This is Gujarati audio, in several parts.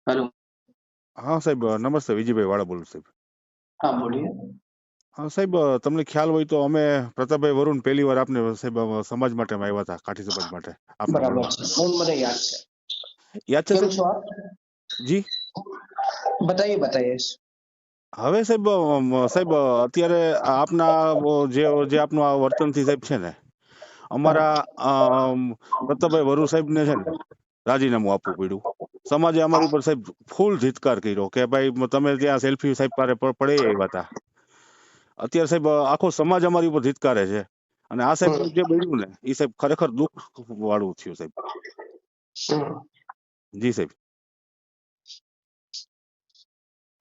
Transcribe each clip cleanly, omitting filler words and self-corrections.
हेलो। હા સાહેબ, નમસ્તે. વિજયભાઈ વાળા બોલું સાહેબ. हाँ, बोलिए। હા સાહેબ, તમને ખ્યાલ હોય તો અમે પ્રતાપભાઈ વરુણ પહેલી વાર આપને સાહેબ સમાજ માટે અમે આવ્યા હતા, કાઠી સમાજ માટે આપને बराबर મળવા. છે, ફોન મને યાદ છે। યાદ છે કેમ સાહેબ? છો આપ? જી. बताइए बताइए। હવે સાહેબ, સાહેબ અત્યારે આપના જે જે આપનું આ વર્તનથી સાહેબ છે ને, हाँ, અમારા પ્રતાપભાઈ વરુ સાહેબ ને છે ને રાજીનામું આપવું પડ્યું. સમાજે અમારી ઉપર સાહેબ ફૂલ ધિક્કાર કર્યો કે ભાઈ તમે ત્યાં સેલ્ફી સાહેબ પારે પડે આવ્યા હતા. અત્યારે સાહેબ આખો સમાજ અમારી ઉપર ધિક્કારે છે. અને આ સાહેબ हम्म, જે બન્યું ને એ સાહેબ ખરેખર દુઃખ વાળું થયું સાહેબ. हम्म। જી સાહેબ.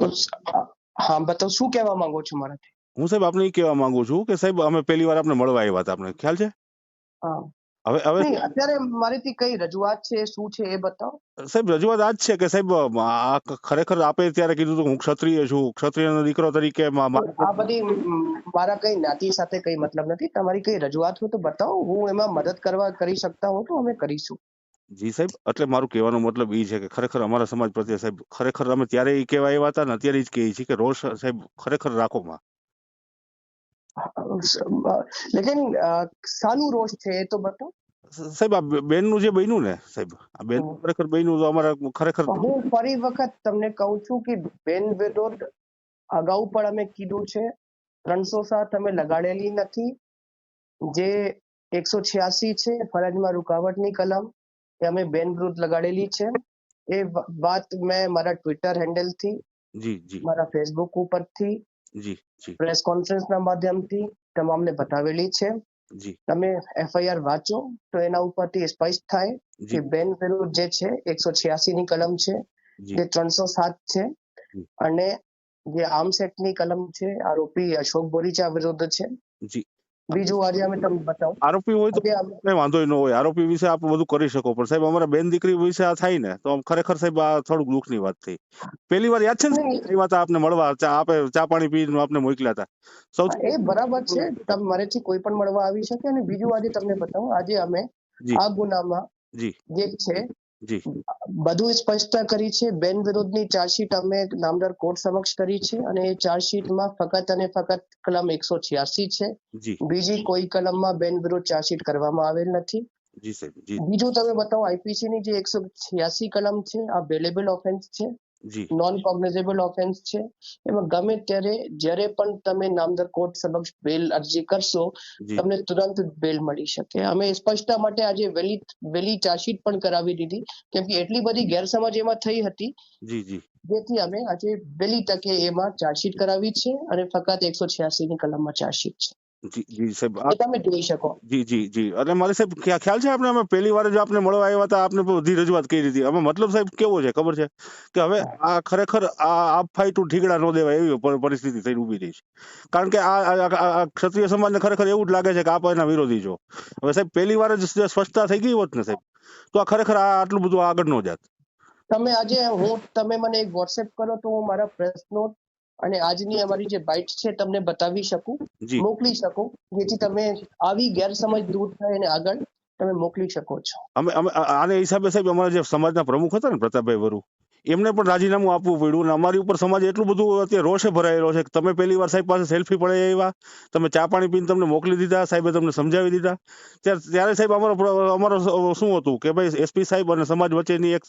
તો હા, बताओ શું કહેવા માંગો છો મારાથી? હું સાહેબ આપને એ કહેવા માંગુ છું કે સાહેબ અમે પહેલી વાર આપણે મળવા આવ્યા હતા, આપને ખ્યાલ છે? હા, હવે હવે નહીં અત્યારે મારીથી કઈ રજૂઆત છે, શું છે એ બતાવો। સાહેબ રજૂઆત આ જ છે કે સાહેબ આ ખરેખર આપે ત્યારે કીધું હતું હું ક્ષત્રિય છું, ક્ષત્રિયનો દીકરો તરીકે આ બધી મારા કઈ જ્ઞાતિ સાથે કઈ મતલબ નથી, તમારી કઈ રજૂઆત હોય તો બતાવો, હું એમાં મદદ કરી શકતા હો તો અમે કરીશું। જી સાહેબ, એટલે મારું કહેવાનો મતલબ એ છે કે ખરેખર અમારા સમાજ પ્રત્યે સાહેબ ખરેખર અમે ત્યારે એ કહેવા આવ્યા હતા ને અત્યારે જ કહીએ છીએ કે રોષ સાહેબ ખરેખર રાખો માં. લેકિન શાનું રોષ છે એ તો બતાવો। સાહેબ આ બેનનું જે બન્યું ને સાહેબ, આ બેન ખરેખર બન્યું તો અમારા ખરેખર હું ફરી વખત તમને કહું છું કે બેન વિરુદ્ધ અગાઉ પણ અમે કીધું છે, 307 અમે લગાડેલી નથી, જે 186 છે ફરજમાં રૂકાવટની કલમ એ અમે બેન વિરુદ્ધ લગાડેલી છે। એ વાત મેં મારા ટ્વિટર હેન્ડલથી, જી જી મારા ફેસબુક ઉપરથી, જી જી પ્રેસ કોન્ફરન્સના માધ્યમથી તમામને બતાવેલી છે। જી તમે એફઆઈઆર વાંચો તો એના ઉપરથી સ્પષ્ટ થાય કે જી બેન વિરુદ્ધ જે છે 186 ની કલમ છે, જી જે 307 છે, જી અને જે આર્મ્સ એક્ટની કલમ છે આરોપી અશોક બોરીચા વિરુદ્ધ છે। જી. બીજું આજે અમે તમને બતાવું, આરોપી હોય તો આજે કઈ વાંધો ન હોય, આરોપી વિશે આપ બધું કરી શકો, પણ સાહેબ અમારા બેન દીકરી વિશે આ થાય ને તો ખરેખર સાહેબ આ થોડુંક દુઃખની વાત થઈ. પહેલી વાર યાદ છે ને નહીં, એ વાત આપને મળવા આપે ચા પાણી પીને આપને મોકલ્યા હતા એ સૌથી. બરાબર છે, તમે મારેથી કોઈ પણ મળવા આવી શકે। અને બીજું આજે તમને બતાવું, આજે અમે જી આ ગુનામાં જી જે છે જી બધું સ્પષ્ટતા કરી છે। બેન વિરુદ્ધની ચાર્જશીટ અમે નામદાર કોર્ટ સમક્ષ કરી છે, અને એ ચાર્જશીટમાં ફક્ત અને ફક્ત કલમ 186 છે, જી બીજી કોઈ કલમમાં બેન વિરુદ્ધ ચાર્જશીટ કરવામાં આવેલ નથી। જી સાહેબ જી બીજું તમે બતાવો, આઈપીસી ની જે 186 કલમ છે આ બેલેબલ ઓફેન્સ છે, જી નોન કોગ્નિઝેબલ ઓફેન્સ છે। એમાં ગમે ત્યારે જ્યારે પણ તમે નામદાર કોર્ટ સમક્ષ બેલ અરજી કરશો જી તમને તુરંત બેલ મળી શકે। અમે સ્પષ્ટતા માટે આજે વહેલી ચાર્જશીટ પણ કરાવી દીધી, કેમ કે એટલી બધી ગેરસમજ એમાં થઈ હતી, જી જી જેથી અમે આજે વહેલી તકે એમાં ચાર્જશીટ કરાવી છે, અને ફક્ત 186 ની કલમમાં ચાર્જશીટ છે, જી જી સાહેબ એ તમે જોઈ શકો। જી જી જી અને મારે સાહેબ ખ્યાલ છે આપણે અમે પહેલી વાર જ આપને મળવા આવ્યા હતા, આપને બધી રજૂઆત કરી હતી અમે, મતલબ સાહેબ કેવો છે ખબર છે કે હવે આ ખરેખર આ ફાઈટ ઠીકડા ન દેવાય એવી પરિસ્થિતિ થઈને ઊભી થઈ છે, કારણ કે આ ક્ષત્રિય સમાજને ખરેખર એવું જ લાગે છે કે આપ એના વિરોધી છો। હવે સાહેબ પહેલી વાર જ સ્પષ્ટતા થઈ ગઈ હોત ને સાહેબ તો આ ખરેખર આટલું બધું આગળ ન જાત। તમે આજે તમે મને એક વોટ્સએપ કરો તો હું મારા પ્રેસ નોટ અને આજની અમારી જે બાઇટ છે તમને બતાવી શકું, જી મોકલી શકું, જેથી તમે આવી ગેરસમજ દૂર થાય અને આગળ તમે મોકલી શકો છો। અમે અમે આને હિસાબે સાહેબ અમારા જે સમાજના પ્રમુખ હતા ને પ્રતાપભાઈ વરુ, એમને પણ રાજીનામું આપવું પડ્યું, અને અમારી ઉપર સમાજ એટલું બધું અત્યારે રોષે ભરાયેલો છે કે તમે પહેલી વાર સાહેબ પાસે સેલ્ફી પડે આવ્યા, તમે ચા પાણી પીને તમને મોકલી દીધા, સાહેબે તમને સમજાવી દીધા, ત્યારે સાહેબ અમારો શું હતું કે ભાઈ એસપી સાહેબ અને સમાજ વચ્ચેની એક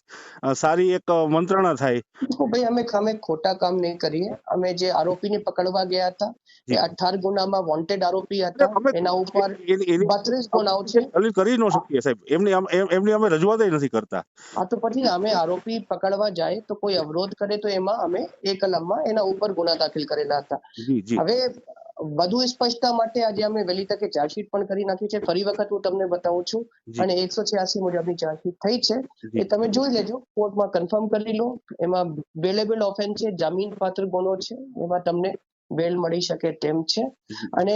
સારી એક મંત્રણા થાય। ભાઈ અમે ખોટા કામ નહીં કરીએ। અમે જે આરોપીને પકડવા ગયા હતા એ 18 ગુનામાં વોન્ટેડ આરોપી હતા, અમે એના ઉપર એની 32 ગુનાઓ છે। દલીલ કરી ન શકીએ સાહેબ, એમની અમે રજૂઆત નથી કરતા। આ તો પછી અમે આરોપી પકડવા જાય તો કોઈ અવરોધ કરે તો એમાં અમે એ કલમમાં એના ઉપર ગુના દાખલ કરેલા હતા। જી જી હવે વધુ સ્પષ્ટતા માટે આજે અમે વહેલી તકે ચાર્જશીટ પણ કરી નાખી છે। ફરી વખત હું તમને બતાવું છું, જી અને 186 મુજબની ચાર્જશીટ થઈ છે, જી એ તમે જોઈ લેજો, કોર્ટમાં કન્ફર્મ કરી લો। એમાં બેલેબલ ઓફેન્સ છે, જામીન પાત્ર ગુનો છે, એમાં તમને બેલ મળી શકે તેમ છે। અને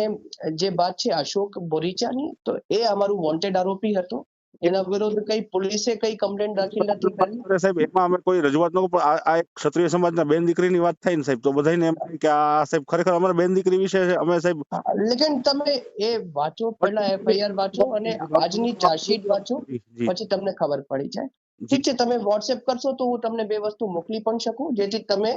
જે વાત છે અશોક બોરીચાની, તો એ અમારું વોન્ટેડ આરોપી હતો, એના વિરુદ્ધ કઈ પોલીસે કઈ કમ્પ્લેન્ટ દાખલ નથી કરી। સાહેબ એમાં અમે કોઈ રજૂઆત ન, પણ આ એક ક્ષત્રિય સમાજના બેન દીકરીની વાત થાય ને સાહેબ તો બધાને એમ થાય કે આ સાહેબ ખરેખર અમારા બેન દીકરી વિશે અમે સાહેબ લેકિન તમે એ વાંચો, પહેલા એફઆઈઆર વાંચો અને આજની ચાર્જશીટ વાંચો, જી જી પછી તમને ખબર પડી જાય। ઠીક છે, તમે વોટ્સએપ કરશો તો હું તમને બે વસ્તુ મોકલી પણ શકું, જેથી તમે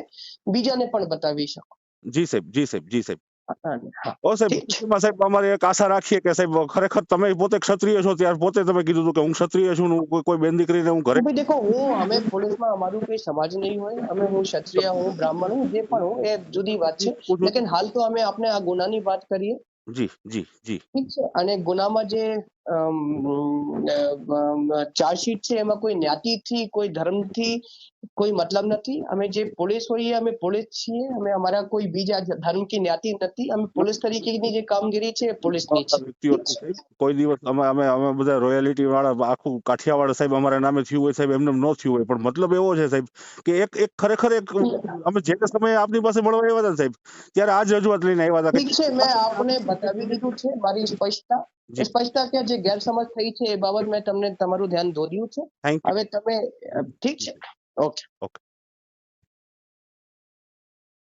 બીજાને પણ બતાવી શકો. જી સાહેબ, જી સાહેબ, જી સાહેબ. હા, ઓ સાહેબ, ઠીક છે. અંતમાં સાહેબ અમારે એક આશા રાખીએ કે સાહેબ ખરેખર તમે પોતે ક્ષત્રિય છો, ત્યારે પોતે તમે કીધું હતું કે હું ક્ષત્રિય છું ને કોઈ બેન દીકરીને હું ઘરે ભાઈ દેખો, અમે પોલીસમાં અમારું કોઈ સમાજ નહીં હોય, હું ક્ષત્રિય હું બ્રાહ્મણ હું, જે પણ હું, એ જુદી વાત છે. પૂછું છું. લેકિન હાલ તો અમે આપણે આ ગુનાની વાત કરીએ, જી જી જી ઠીક છે. અને ગુનામાં જે ચાર્જશીટ છે એમાં કોઈ જ્ઞાતિથી કોઈ ધર્મથી કોઈ મતલબ નથી. અમે જે પોલીસ હોઈએ અમે પોલીસ છીએ, અમે અમારા કોઈ બીજા ધર્મ की જ્ઞાતિ નથી. અમે પોલીસ તરીકેની જે કામગીરી છે એ પોલીસની છે. વ્યક્તિઓથી સાહેબ કોઈ દિવસ અમે બધા રોયલિટી વાળા આખું કાઠિયાવાડ સાહેબ અમારા નામે થયું હોય સાહેબ, એમને ન થયું હોય, પણ મતલબ એવો છે સાહેબ કે એક ખરેખર એક અમે જે તે સમયે આપની પાસે મળવા આવ્યા હતા ને સાહેબ, ત્યારે આ જ રજૂઆત લઈને આવ્યા હતા ઠીક છે, મેં આપને બતાવી દીધું છે મારી સ્પષ્ટતા. જી સ્પષ્ટતા કે જે ગેરસમજ થઈ છે એ બાબત મેં તમને તમારું ધ્યાન દોર્યું છે. Thank you. હવે તમે ઠીક છે, ઓકે. ઓકે.